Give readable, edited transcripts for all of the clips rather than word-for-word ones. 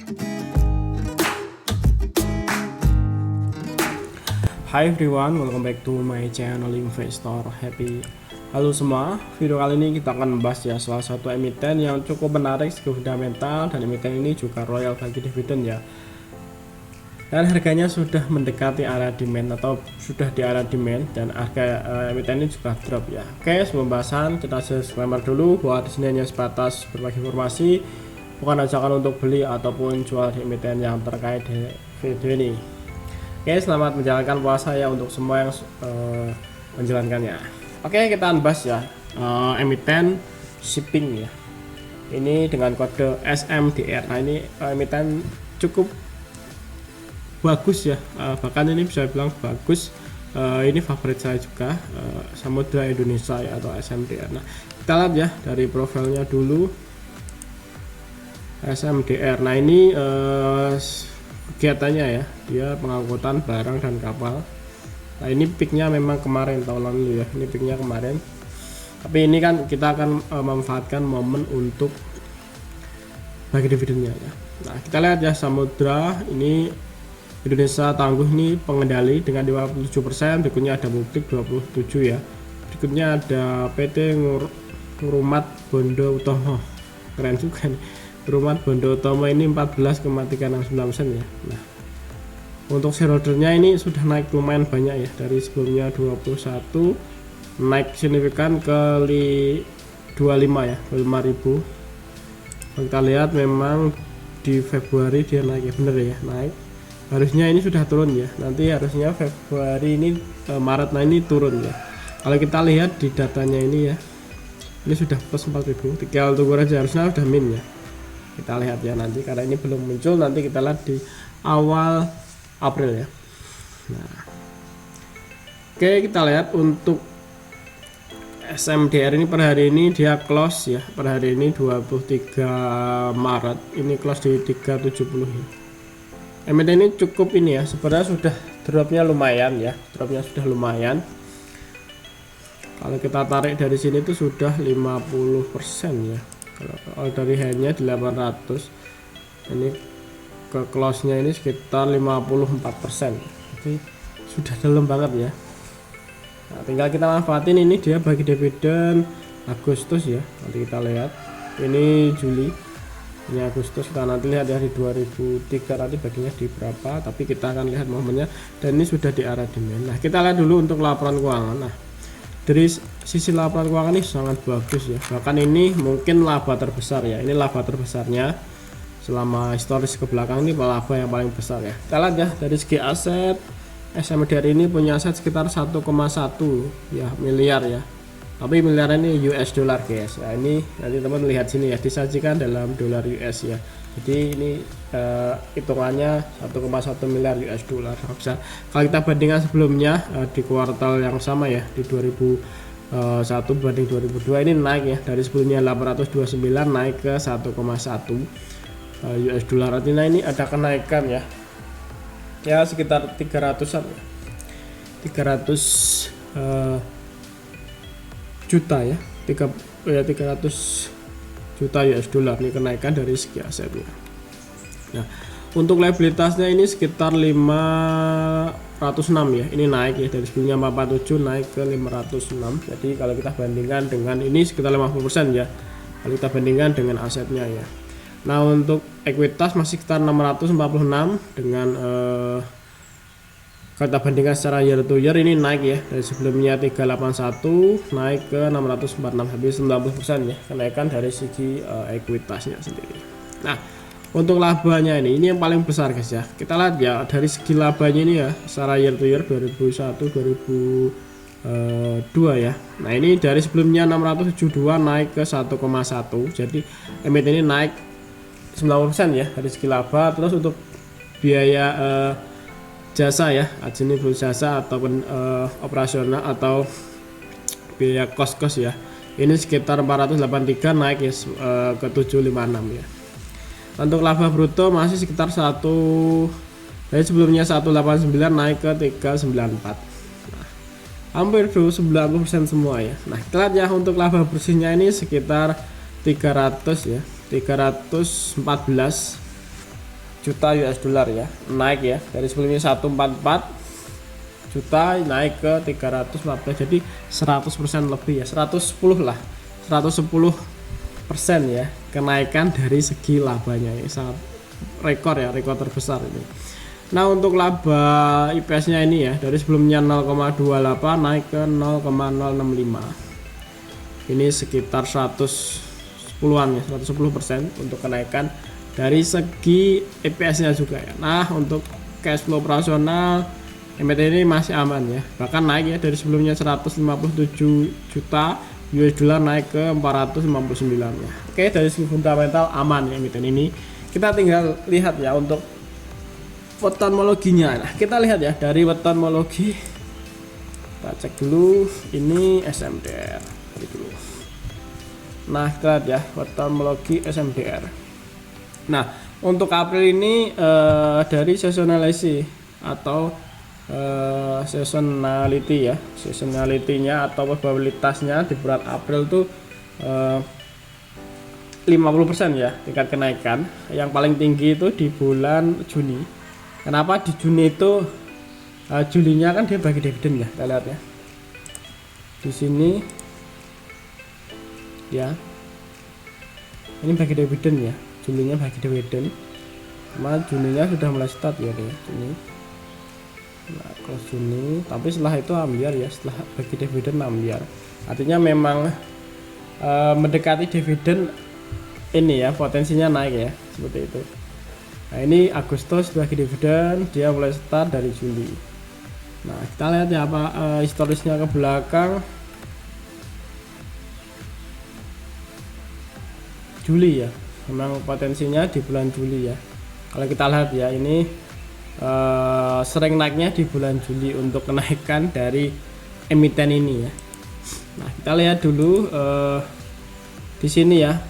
Hi everyone, welcome back to my channel Investor Happy. Halo semua, video kali ini kita akan membahas ya salah satu emiten yang cukup menarik segi fundamental, dan emiten ini juga royal bagi dividen ya. Dan harganya sudah mendekati area demand atau sudah di area demand, dan harga emiten ini juga drop ya. Oke, sebelum pembahasan kita disclaimer dulu bahwa di sini hanya sebatas berbagi informasi, bukan ajakan untuk beli ataupun jual di emiten yang terkait di video ini. Oke, selamat menjalankan puasa ya untuk semua yang menjalankannya. Oke, kita bahas ya emiten shipping ya. Ini dengan kode SMDR. Nah, ini emiten cukup bagus ya. Bahkan ini bisa bilang bagus. Ini favorit saya juga, Samudra Indonesia ya, atau SMDR. Nah, kita lihat ya dari profilnya dulu. SMDR. Nah, ini kegiatannya ya, dia pengangkutan barang dan kapal. Nah, ini peaknya memang kemarin tahun lalu ya, ini peaknya kemarin, tapi ini kan kita akan memanfaatkan momen untuk bagi dividennya ya. Nah, kita lihat ya, Samudra ini Indonesia tangguh ini pengendali dengan 57%, berikutnya ada Publik 27 ya, berikutnya ada PT Ngurumat Bondo Utomo, keren juga nih, Ngurumat Bondo Utomo ini 14,369% ya. Nah, untuk shareholdernya ini sudah naik lumayan banyak ya, dari sebelumnya 21 naik signifikan ke 25 ya, 25.000. Kita lihat memang di Februari dia naik ya, bener ya, naik. Harusnya ini sudah turun ya, nanti harusnya Februari ini Maret, nah ini turun ya. Kalau kita lihat di datanya ini ya, ini sudah plus 4.000, tinggal tunggu aja, harusnya sudah min ya. Kita lihat ya nanti, karena ini belum muncul, nanti kita lihat di awal April ya. Nah, oke, kita lihat untuk SMDR ini per hari ini dia close ya, per hari ini 23 Maret ini close di 370 ya. Emiten ini cukup ini ya, sebenarnya sudah dropnya lumayan ya, dropnya sudah lumayan. Kalau kita tarik dari sini itu sudah 50% ya. Kalau dari hanya 800, ini ke close nya ini sekitar 54%, jadi sudah dalam banget ya. Nah, tinggal kita manfaatin, ini dia bagi dividen Agustus ya, nanti kita lihat ini Juli, ini Agustus, kita nanti lihat ya di 2003 nanti baginya di berapa, tapi kita akan lihat momennya, dan ini sudah di area demand. Nah, kita lihat dulu untuk laporan keuangan. Nah, dari sisi laporan keuangan ini sangat bagus ya, bahkan ini mungkin laba terbesar ya, ini laba terbesarnya selama historis ke belakang, ini laba yang paling besar ya. Kita lihat ya dari segi aset, SMDR ini punya aset sekitar 1,1 ya miliar ya, tapi miliar ini US dollar guys ya. Ini nanti teman lihat sini ya, disajikan dalam dolar US ya, jadi ini hitungannya 1,1 miliar US dollar. Bisa kalau kita bandingkan sebelumnya di kuartal yang sama ya, di 2001 banding 2002, ini naik ya, dari sebelumnya 829 naik ke 1,1 US dollar. Artinya ini ada kenaikan ya, ya sekitar 300-an 300 juta ya, 300 juta US dollar ini kenaikan dari segi asetnya. Nah, untuk liabilitasnya ini sekitar 506 ya, ini naik ya, dari sebelumnya 447 naik ke 506. Jadi kalau kita bandingkan dengan ini sekitar 50% ya, kalau kita bandingkan dengan asetnya ya. Nah, untuk ekuitas masih sekitar 646 dengan kalau kita bandingkan secara year to year ini naik ya, dari sebelumnya 381 naik ke 646, habis 90% ya kenaikan dari segi ekuitasnya sendiri. Nah, untuk labanya ini yang paling besar guys ya, kita lihat ya dari segi labanya ini ya, secara year to year 2001 2002 ya. Nah, ini dari sebelumnya 672 naik ke 1,1, jadi emiten ini naik 90% ya dari segi laba. Terus untuk biaya jasa ya, jenis jasa ataupun operasional atau biaya kos ya, ini sekitar 483 naik ya ke 756 ya. Untuk laba bruto masih sekitar dari sebelumnya 189 naik ke 394. Nah, hampir 90% semua ya. Nah, kita lihat ya untuk laba bersihnya ini sekitar 300 ya, 314 juta US dollar ya, naik ya dari sebelumnya 144 juta naik ke 314, jadi 100% lebih ya, 110 lah, 110% ya kenaikan dari segi labanya. Ini sangat rekor ya, rekor terbesar ini. Nah untuk laba IPS nya ini ya, dari sebelumnya 0,28 naik ke 0,065, ini sekitar 110-an ya, 110% untuk kenaikan dari segi EPS nya juga ya. Nah untuk cash flow operasional MT ini masih aman ya, bahkan naik ya, dari sebelumnya 157 juta US dollar naik ke 459 ya. Oke, dari segi fundamental aman ya emiten ini. Kita tinggal lihat ya untuk wetonmologinya. Nah, kita lihat ya dari wetonmologi. Kita cek dulu ini SMDR dulu. Nah, kita lihat ya wetonmologi SMDR. Nah, untuk April ini dari seasonality atau seasonality ya, seasonality-nya atau probabilitasnya di bulan April tuh 50% ya tingkat kenaikan. Yang paling tinggi itu di bulan Juni. Kenapa di Juni itu Julinya kan dia bagi dividen ya, kita lihat ya di sini ya, ini bagi dividen ya, Julinya bagi dividen, cuma Juninya sudah mulai start ya deh Juni. Nah, close Juni, tapi setelah itu ambiar ya, setelah bagi dividen ambiar, artinya memang mendekati dividen ini ya, potensinya naik ya, seperti itu. Nah ini Agustus bagi dividen, dia mulai start dari Juli. Nah kita lihat ya apa historisnya ke belakang. Juli ya, memang potensinya di bulan Juli ya. Kalau kita lihat ya, ini sering naiknya di bulan Juli untuk kenaikan dari emiten ini ya. Nah kita lihat dulu di sini ya,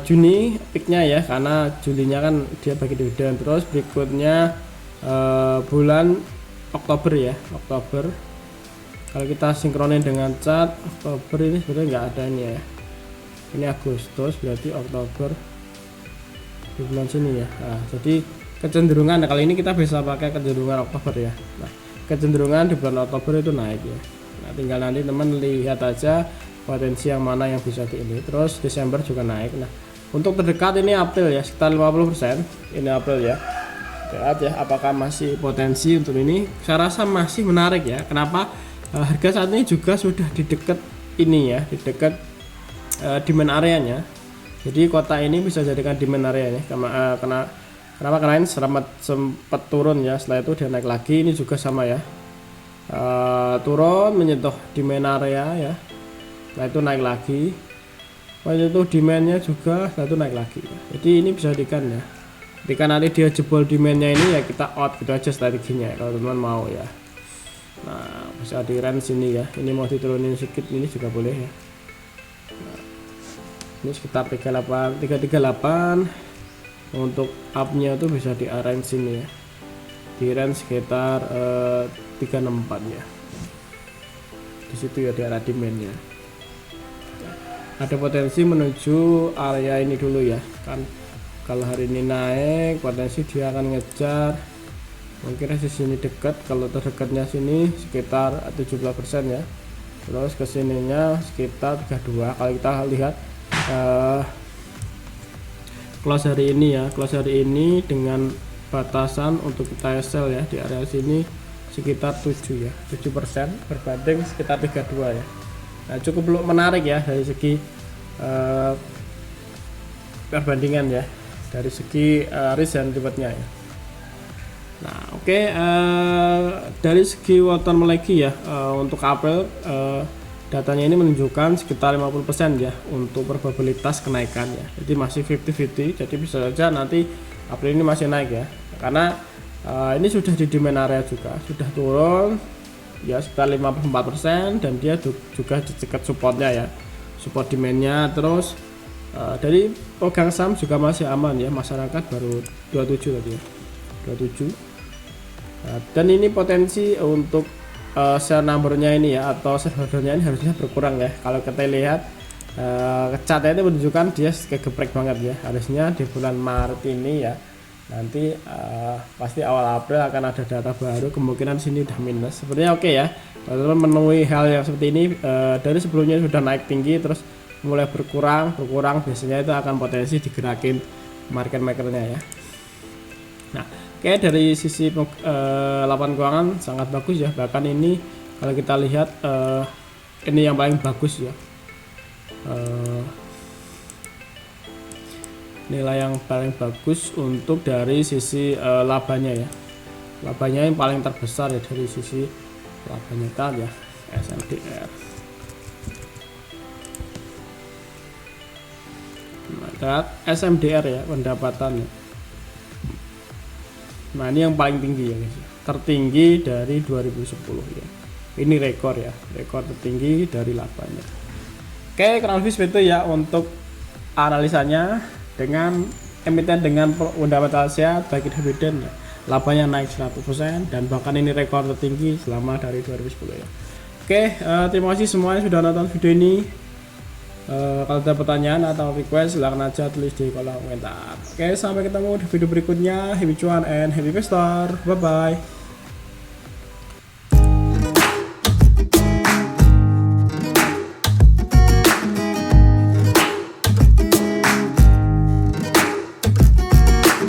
Juni peaknya ya, karena Julinya kan dia bagi dividen. Terus berikutnya bulan Oktober ya, Oktober. Kalau kita sinkronin dengan chart Oktober ini sebenarnya nggak ada ini ya. Ini Agustus, berarti Oktober di bulan sini ya. Nah, jadi kecenderungan, nah kali ini kita bisa pakai kecenderungan Oktober ya. Nah, kecenderungan di bulan Oktober itu naik ya. Nah, tinggal nanti teman lihat aja potensi yang mana yang bisa di ini. Terus Desember juga naik. Nah, untuk terdekat ini April ya, sekitar 50%. Ini April ya. Lihat ya apakah masih potensi untuk ini. Saya rasa masih menarik ya. Kenapa? Harga saat ini juga sudah di dekat ini ya, di dekat demand areanya. Jadi kota ini bisa jadikan demand area ya. Kenapa kemarin sempat turun ya, setelah itu dia naik lagi. Ini juga sama ya, turun menyentuh demand area ya, setelah itu naik lagi. Waktu itu demandnya juga, setelah itu naik lagi. Jadi ini bisa jadikan ya, ketika nanti dia jebol demandnya ini ya kita out gitu aja strateginya ya, kalau teman mau ya. Nah bisa di range sini ya, ini mau diturunin sedikit ini juga boleh ya. Nah, ini sekitar 338. Untuk up-nya tuh bisa di range sini ya, di range sekitar 364 ya, di situ ya di arah demandnya. Ada potensi menuju area ini dulu ya kan. Kalau hari ini naik, potensi dia akan ngejar mungkin resist sini dekat. Kalau terdekatnya sini sekitar 17% ya, terus kesininya sekitar 32. Kalau kita lihat close hari ini ya, close hari ini dengan batasan untuk kita sell ya di area sini sekitar 7 ya, 7% berbanding sekitar 32 ya. Nah cukup menarik ya dari segi perbandingan ya, dari segi risk and rewardnya ya. Nah oke, dari segi wetonmologi ya, untuk April datanya ini menunjukkan sekitar 50% ya untuk probabilitas kenaikan ya. Jadi masih 50-50, jadi bisa saja nanti April ini masih naik ya, karena ini sudah di demand area juga, sudah turun ya sekitar 54%, dan dia juga di dekat supportnya ya, support demandnya. Terus dari pegang saham juga masih aman ya, masyarakat baru 27 tadi ya, 27. Dan ini potensi untuk share numbernya ini ya, atau shareholdernya ini harusnya berkurang ya. Kalau kita lihat chartnya itu menunjukkan dia kayak geprek banget ya, harusnya di bulan Maret ini ya nanti pasti awal April akan ada data baru, kemungkinan sini udah minus. Sepertinya oke ya, teman-teman menemui hal yang seperti ini dari sebelumnya sudah naik tinggi terus mulai berkurang biasanya itu akan potensi digerakin market makernya ya. Nah, oke, dari sisi laporan keuangan sangat bagus ya, bahkan ini kalau kita lihat ini yang paling bagus ya. Nilai yang paling bagus untuk dari sisi labanya ya, labanya yang paling terbesar ya dari sisi labanya kan ya, SMDR. Nah, SMDR ya, pendapatannya. Nah, ini yang paling tinggi ya guys, tertinggi dari 2010 ya, ini rekor ya, rekor tertinggi dari labanya. Oke, kurang lebih seperti itu ya untuk analisanya dengan emiten dengan fundamental sehat, baik dividen ya, labanya naik 100% dan bahkan ini rekor tertinggi selama dari 2010 ya. Oke, terima kasih semuanya sudah nonton video ini. Kalau ada pertanyaan atau request silahkan aja tulis di kolom komentar. Oke, sampai ketemu di video berikutnya. Happy cuan and happy investor, bye bye.